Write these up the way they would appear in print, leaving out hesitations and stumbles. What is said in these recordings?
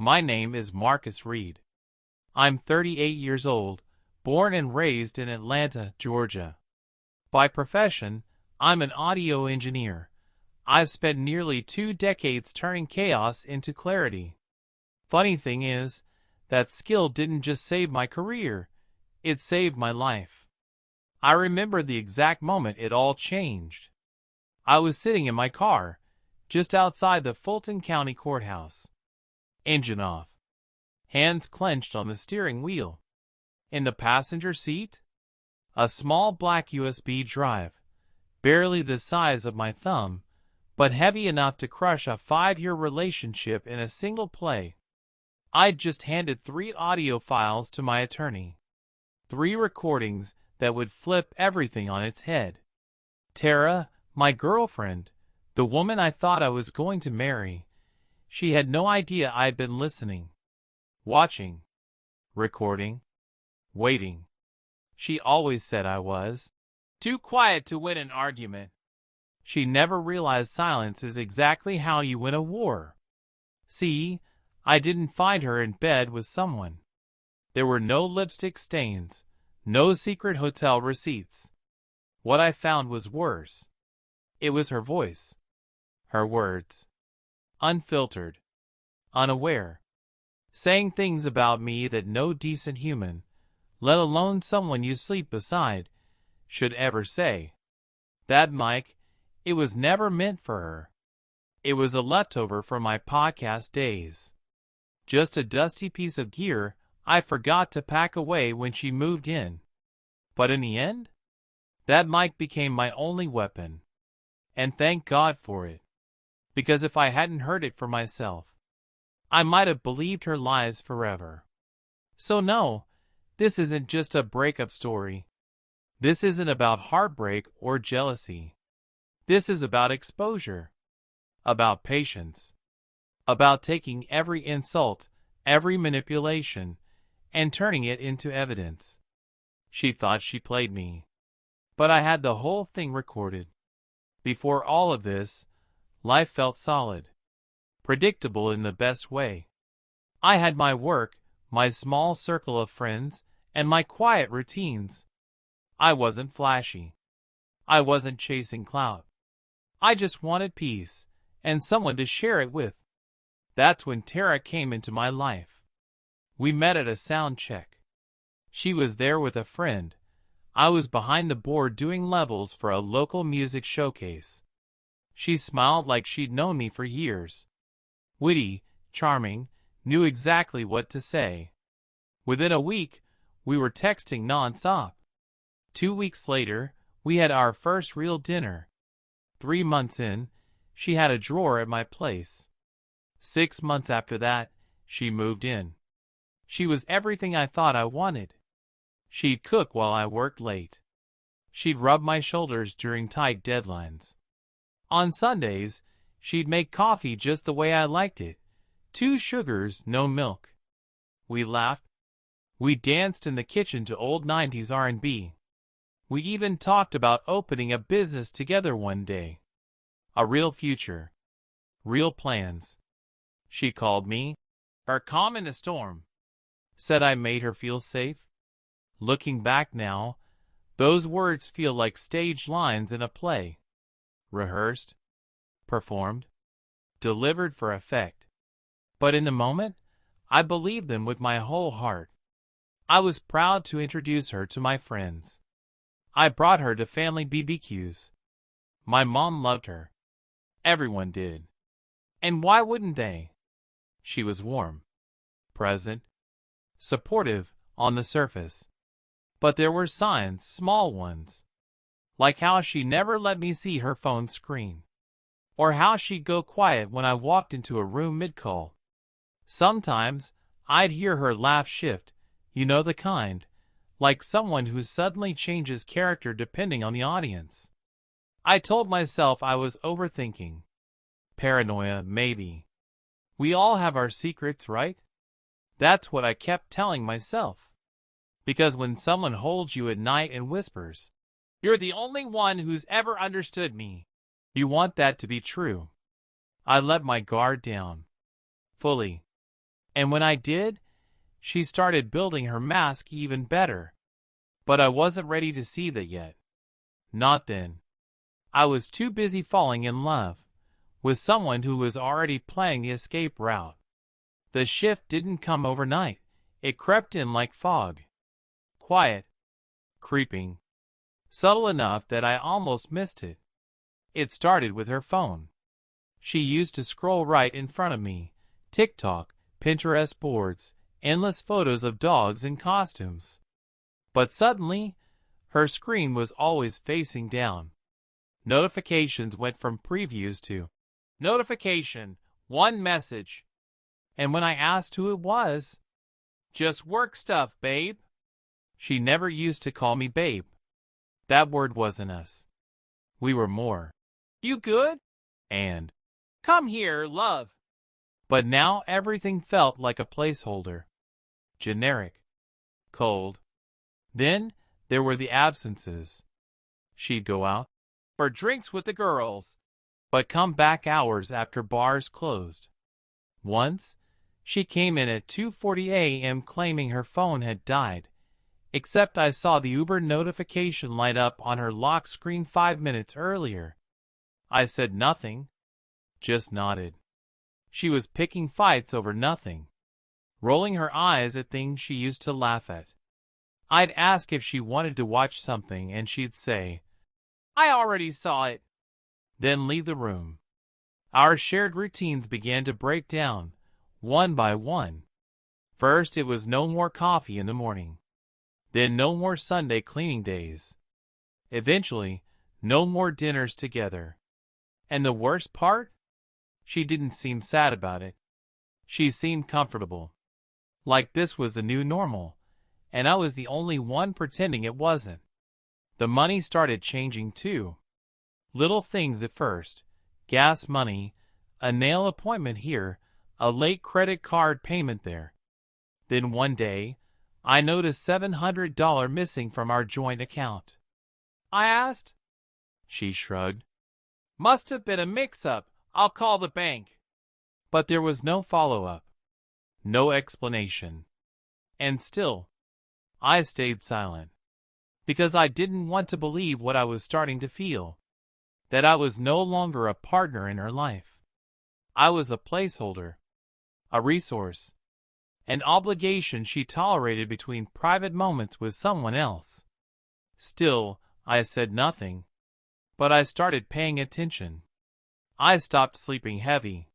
My name is Marcus Reed. I'm 38 years old, born and raised in Atlanta, Georgia. By profession, I'm an audio engineer. I've spent nearly 2 decades turning chaos into clarity. Funny thing is, that skill didn't just save my career, it saved my life. I remember the exact moment it all changed. I was sitting in my car, just outside the Fulton County Courthouse. Engine off. Hands clenched on the steering wheel. In the passenger seat, a small black USB drive, barely the size of my thumb, but heavy enough to crush a 5-year relationship in a single play. I'd just handed 3 audio files to my attorney. 3 recordings that would flip everything on its head. Tara, my girlfriend, the woman I thought I was going to marry, she had no idea I'd been listening, watching, recording, waiting. She always said I was too quiet to win an argument. She never realized silence is exactly how you win a war. See, I didn't find her in bed with someone. There were no lipstick stains, no secret hotel receipts. What I found was worse. It was her voice. Her words. Unfiltered. Unaware. Saying things about me that no decent human, let alone someone you sleep beside, should ever say. That mic, it was never meant for her. It was a leftover from my podcast days. Just a dusty piece of gear I forgot to pack away when she moved in. But in the end, that mic became my only weapon. And thank God for it. Because if I hadn't heard it for myself, I might have believed her lies forever. So no, this isn't just a breakup story. This isn't about heartbreak or jealousy. This is about exposure. About patience. About taking every insult, every manipulation, and turning it into evidence. She thought she played me. But I had the whole thing recorded. Before all of this, life felt solid. Predictable in the best way. I had my work, my small circle of friends, and my quiet routines. I wasn't flashy. I wasn't chasing clout. I just wanted peace, and someone to share it with. That's when Tara came into my life. We met at a sound check. She was there with a friend. I was behind the board doing levels for a local music showcase. She smiled like she'd known me for years. Witty, charming, knew exactly what to say. Within a week, we were texting nonstop. 2 weeks later, we had our first real dinner. 3 months in, she had a drawer at my place. 6 months after that, she moved in. She was everything I thought I wanted. She'd cook while I worked late. She'd rub my shoulders during tight deadlines. On Sundays, she'd make coffee just the way I liked it. 2 sugars, no milk. We laughed. We danced in the kitchen to old 90s R&B. We even talked about opening a business together one day. A real future. Real plans. She called me her calm in the storm. Said I made her feel safe. Looking back now, those words feel like stage lines in a play. Rehearsed, performed, delivered for effect. But in the moment, I believed them with my whole heart. I was proud to introduce her to my friends. I brought her to family BBQs. My mom loved her. Everyone did. And why wouldn't they? She was warm, present, supportive on the surface. But there were signs, small ones. Like how she never let me see her phone screen. Or how she'd go quiet when I walked into a room mid-call. Sometimes, I'd hear her laugh shift, you know the kind, like someone who suddenly changes character depending on the audience. I told myself I was overthinking. Paranoia, maybe. We all have our secrets, right? That's what I kept telling myself. Because when someone holds you at night and whispers, "You're the only one who's ever understood me," you want that to be true. I let my guard down. Fully. And when I did, she started building her mask even better. But I wasn't ready to see that yet. Not then. I was too busy falling in love with someone who was already planning the escape route. The shift didn't come overnight. It crept in like fog. Quiet, creeping, subtle enough that I almost missed it. It started with her phone. She used to scroll right in front of me. TikTok, Pinterest boards, endless photos of dogs in costumes. But suddenly, her screen was always facing down. Notifications went from previews to notification, one message. And when I asked who it was, just work stuff, babe. She never used to call me babe. That word wasn't us. We were more. You good? And come here, love. But now everything felt like a placeholder. Generic. Cold. Then there were the absences. She'd go out for drinks with the girls, but come back hours after bars closed. Once, she came in at 2:40 a.m. claiming her phone had died, except I saw the Uber notification light up on her lock screen 5 minutes earlier. I said nothing, just nodded. She was picking fights over nothing, rolling her eyes at things she used to laugh at. I'd ask if she wanted to watch something and she'd say, I already saw it, then leave the room. Our shared routines began to break down, one by one. First, it was no more coffee in the morning. Then no more Sunday cleaning days. Eventually, no more dinners together. And the worst part? She didn't seem sad about it. She seemed comfortable. Like this was the new normal, and I was the only one pretending it wasn't. The money started changing too. Little things at first. Gas money, a nail appointment here, a late credit card payment there. Then one day, I noticed $700 missing from our joint account. I asked. She shrugged. Must have been a mix-up. I'll call the bank. But there was no follow-up. No explanation. And still, I stayed silent. Because I didn't want to believe what I was starting to feel. That I was no longer a partner in her life. I was a placeholder. A resource. An obligation she tolerated between private moments with someone else. Still, I said nothing. But I started paying attention. I stopped sleeping heavy.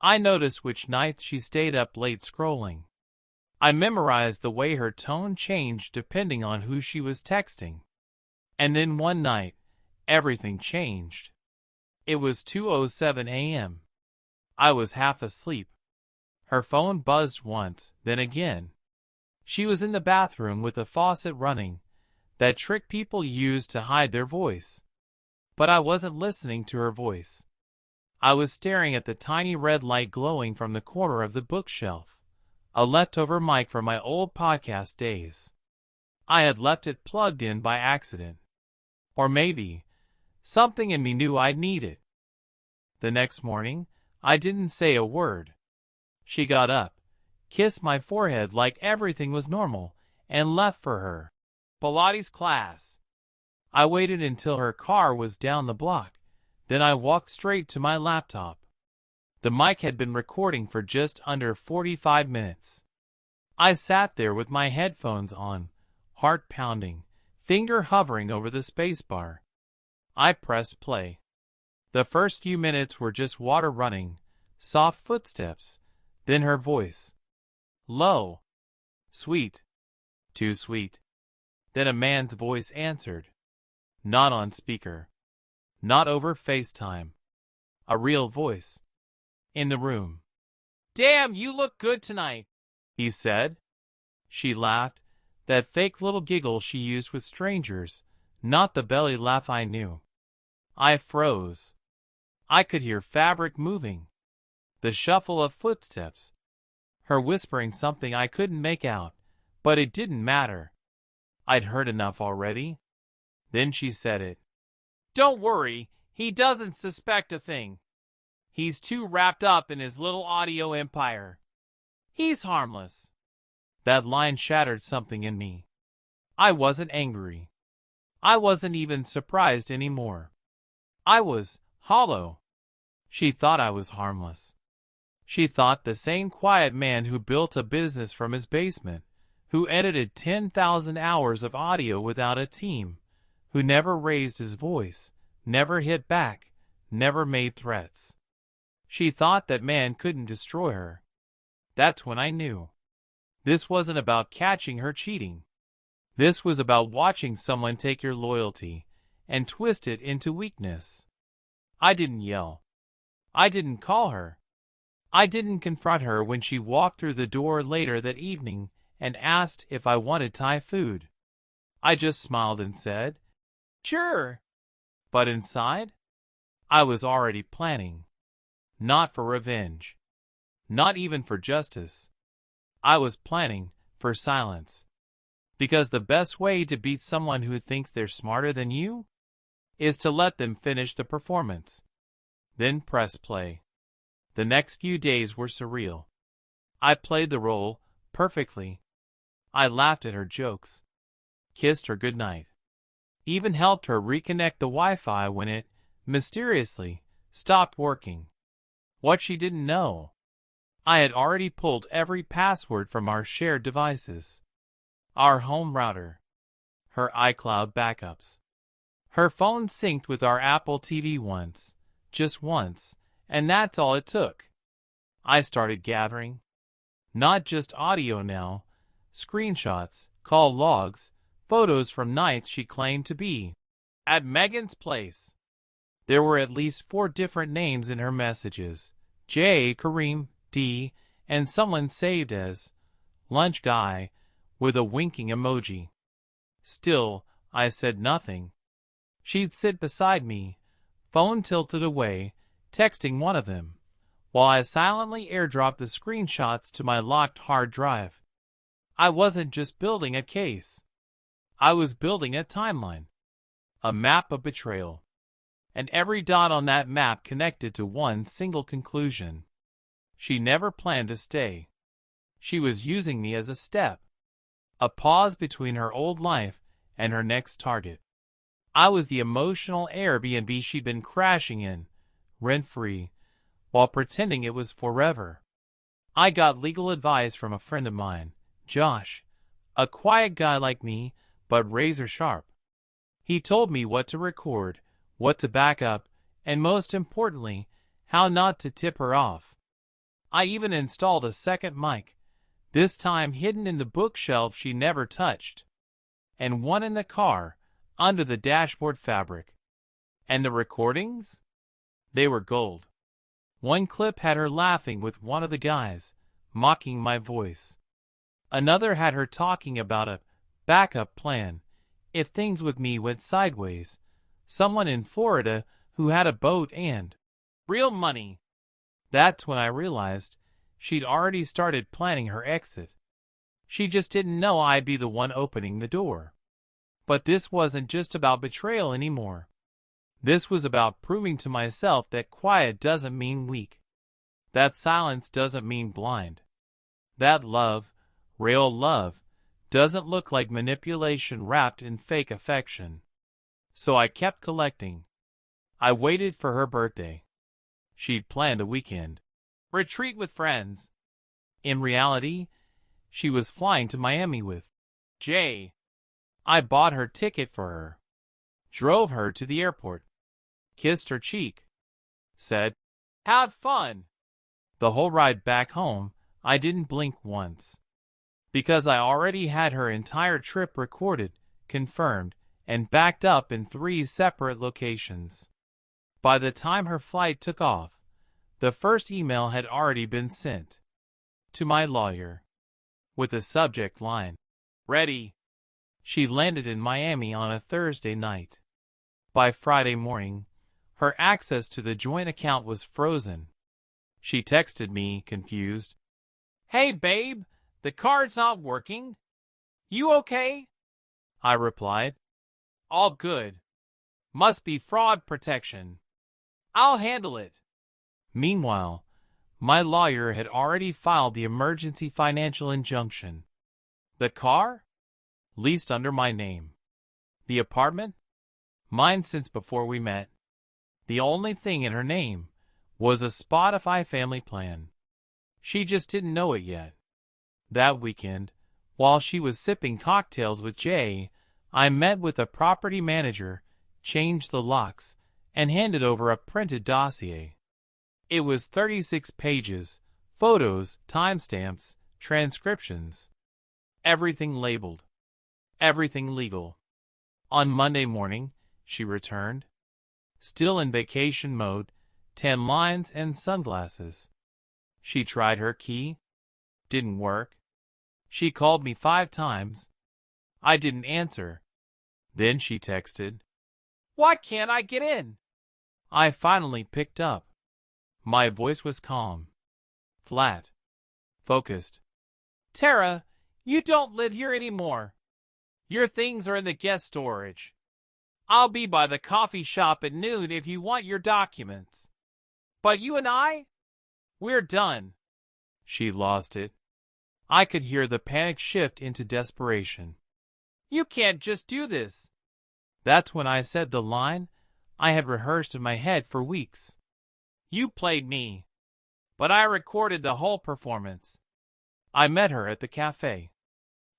I noticed which nights she stayed up late scrolling. I memorized the way her tone changed depending on who she was texting. And then one night, everything changed. It was 2:07 a.m. I was half asleep. Her phone buzzed once, then again. She was in the bathroom with the faucet running, that trick people use to hide their voice. But I wasn't listening to her voice. I was staring at the tiny red light glowing from the corner of the bookshelf, a leftover mic from my old podcast days. I had left it plugged in by accident. Or maybe, something in me knew I'd need it. The next morning, I didn't say a word. She got up, kissed my forehead like everything was normal, and left for her Pilates class. I waited until her car was down the block. Then I walked straight to my laptop. The mic had been recording for just under 45 minutes. I sat there with my headphones on, heart pounding, finger hovering over the spacebar. I pressed play. The first few minutes were just water running, soft footsteps, then her voice. Low. Sweet. Too sweet. Then a man's voice answered. Not on speaker. Not over FaceTime. A real voice. In the room. Damn, you look good tonight, he said. She laughed, that fake little giggle she used with strangers, not the belly laugh I knew. I froze. I could hear fabric moving. The shuffle of footsteps. Her whispering something I couldn't make out, but it didn't matter. I'd heard enough already. Then she said it. Don't worry, he doesn't suspect a thing. He's too wrapped up in his little audio empire. He's harmless. That line shattered something in me. I wasn't angry. I wasn't even surprised anymore. I was hollow. She thought I was harmless. She thought the same quiet man who built a business from his basement, who edited 10,000 hours of audio without a team, who never raised his voice, never hit back, never made threats. She thought that man couldn't destroy her. That's when I knew. This wasn't about catching her cheating. This was about watching someone take your loyalty and twist it into weakness. I didn't yell. I didn't call her. I didn't confront her when she walked through the door later that evening and asked if I wanted Thai food. I just smiled and said, "Sure." But inside, I was already planning. Not for revenge. Not even for justice. I was planning for silence. Because the best way to beat someone who thinks they're smarter than you is to let them finish the performance. Then press play. The next few days were surreal. I played the role perfectly. I laughed at her jokes, kissed her goodnight, even helped her reconnect the Wi-Fi when it, mysteriously, stopped working. What she didn't know, I had already pulled every password from our shared devices. Our home router, her iCloud backups. Her phone synced with our Apple TV once, just once, and that's all it took. I started gathering, not just audio now, screenshots, call logs, photos from nights she claimed to be at Megan's place. There were at least 4 different names in her messages: J, Kareem, D, and someone saved as Lunch Guy with a winking emoji. Still, I said nothing. She'd sit beside me, phone tilted away, texting one of them, while I silently airdropped the screenshots to my locked hard drive. I wasn't just building a case. I was building a timeline, a map of betrayal. And every dot on that map connected to one single conclusion. She never planned to stay. She was using me as a step, a pause between her old life and her next target. I was the emotional Airbnb she'd been crashing in, rent-free, while pretending it was forever. I got legal advice from a friend of mine, Josh, a quiet guy like me, but razor sharp. He told me what to record, what to back up, and most importantly, how not to tip her off. I even installed a second mic, this time hidden in the bookshelf she never touched, and one in the car, under the dashboard fabric. And the recordings? They were gold. One clip had her laughing with one of the guys, mocking my voice. Another had her talking about a backup plan if things with me went sideways. Someone in Florida who had a boat and real money. That's when I realized she'd already started planning her exit. She just didn't know I'd be the one opening the door. But this wasn't just about betrayal anymore. This was about proving to myself that quiet doesn't mean weak. That silence doesn't mean blind. That love, real love, doesn't look like manipulation wrapped in fake affection. So I kept collecting. I waited for her birthday. She'd planned a weekend retreat with friends. In reality, she was flying to Miami with Jay. I bought her ticket for her, drove her to the airport, kissed her cheek, said, "Have fun." The whole ride back home, I didn't blink once. Because I already had her entire trip recorded, confirmed, and backed up in 3 separate locations. By the time her flight took off, the first email had already been sent to my lawyer with the subject line, "Ready." She landed in Miami on a Thursday night. By Friday morning, her access to the joint account was frozen. She texted me, confused, "Hey babe, the card's not working. You okay?" I replied, "All good. Must be fraud protection. I'll handle it." Meanwhile, My lawyer had already filed the emergency financial injunction. The car? Leased under my name. The apartment? Mine since before we met. The only thing in her name was a Spotify family plan. She just didn't know it yet. That weekend, while she was sipping cocktails with Jay, I met with a property manager, changed the locks, and handed over a printed dossier. It was 36 pages, photos, timestamps, transcriptions. Everything labeled. Everything legal. On Monday morning, she returned. Still in vacation mode, 10 lines and sunglasses. She tried her key. Didn't work. She called me 5 times. I didn't answer. Then she texted, "Why can't I get in?" I finally picked up. My voice was calm, flat, focused. "Tara, you don't live here anymore. Your things are in the guest storage. I'll be by the coffee shop at noon if you want your documents. But you and I? We're done." She lost it. I could hear the panic shift into desperation. "You can't just do this." That's when I said the line I had rehearsed in my head for weeks. "You played me, but I recorded the whole performance." I met her at the cafe.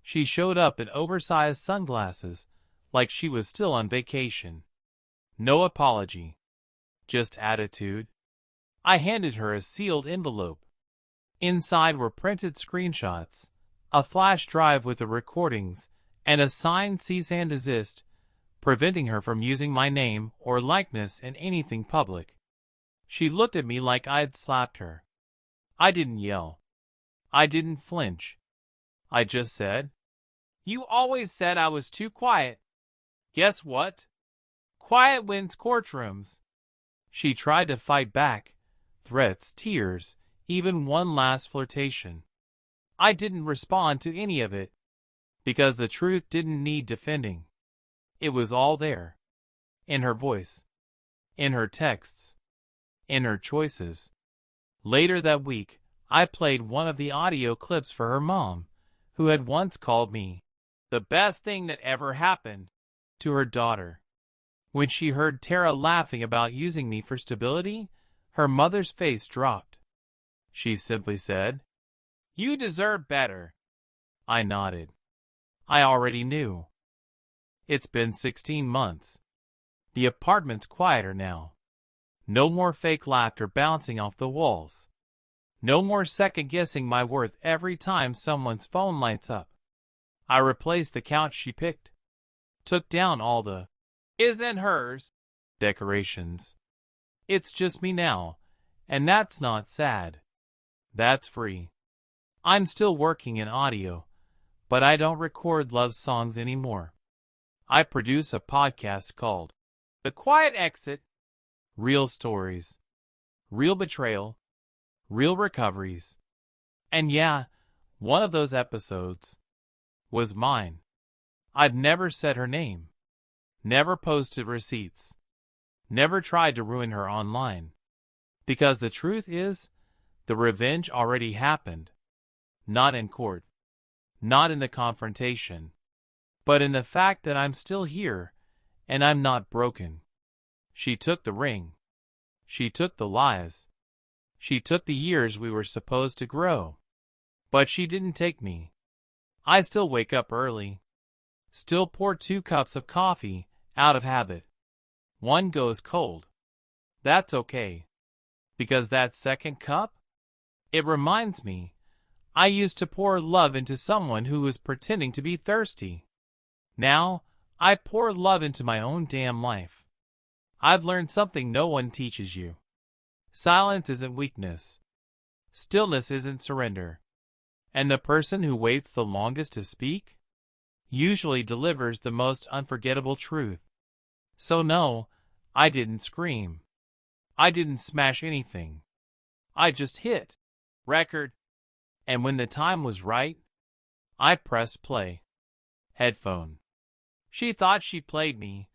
She showed up in oversized sunglasses, like she was still on vacation. No apology, just attitude. I handed her a sealed envelope. Inside were printed screenshots, a flash drive with the recordings, and a signed cease and desist, preventing her from using my name or likeness in anything public. She looked at me like I'd slapped her. I didn't yell. I didn't flinch. I just said, "You always said I was too quiet. Guess what? Quiet wins courtrooms." She tried to fight back. Threats, tears, even one last flirtation. I didn't respond to any of it, because the truth didn't need defending. It was all there. In her voice. In her texts. In her choices. Later that week, I played one of the audio clips for her mom, who had once called me the best thing that ever happened to her daughter. When she heard Tara laughing about using me for stability, her mother's face dropped. She simply said, "You deserve better." I nodded. I already knew. It's been 16 months. The apartment's quieter now. No more fake laughter bouncing off the walls. No more second-guessing my worth every time someone's phone lights up. I replaced the couch she picked. Took down all the "isn't hers" decorations. It's just me now, and that's not sad. That's free. I'm still working in audio, but I don't record love songs anymore. I produce a podcast called The Quiet Exit. Real stories. Real betrayal. Real recoveries. And yeah, one of those episodes was mine. I've never said her name. Never posted receipts. Never tried to ruin her online. Because the truth is, the revenge already happened. Not in court. Not in the confrontation. But in the fact that I'm still here, and I'm not broken. She took the ring. She took the lies. She took the years we were supposed to grow. But she didn't take me. I still wake up early. Still pour 2 cups of coffee, out of habit. One goes cold. That's okay. Because that second cup? It reminds me, I used to pour love into someone who was pretending to be thirsty. Now, I pour love into my own damn life. I've learned something no one teaches you. Silence isn't weakness. Stillness isn't surrender. And the person who waits the longest to speak usually delivers the most unforgettable truth. So no, I didn't scream. I didn't smash anything. I just hit record. And when the time was right, I pressed play. Headphone. She thought she played me,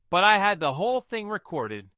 but I had the whole thing recorded.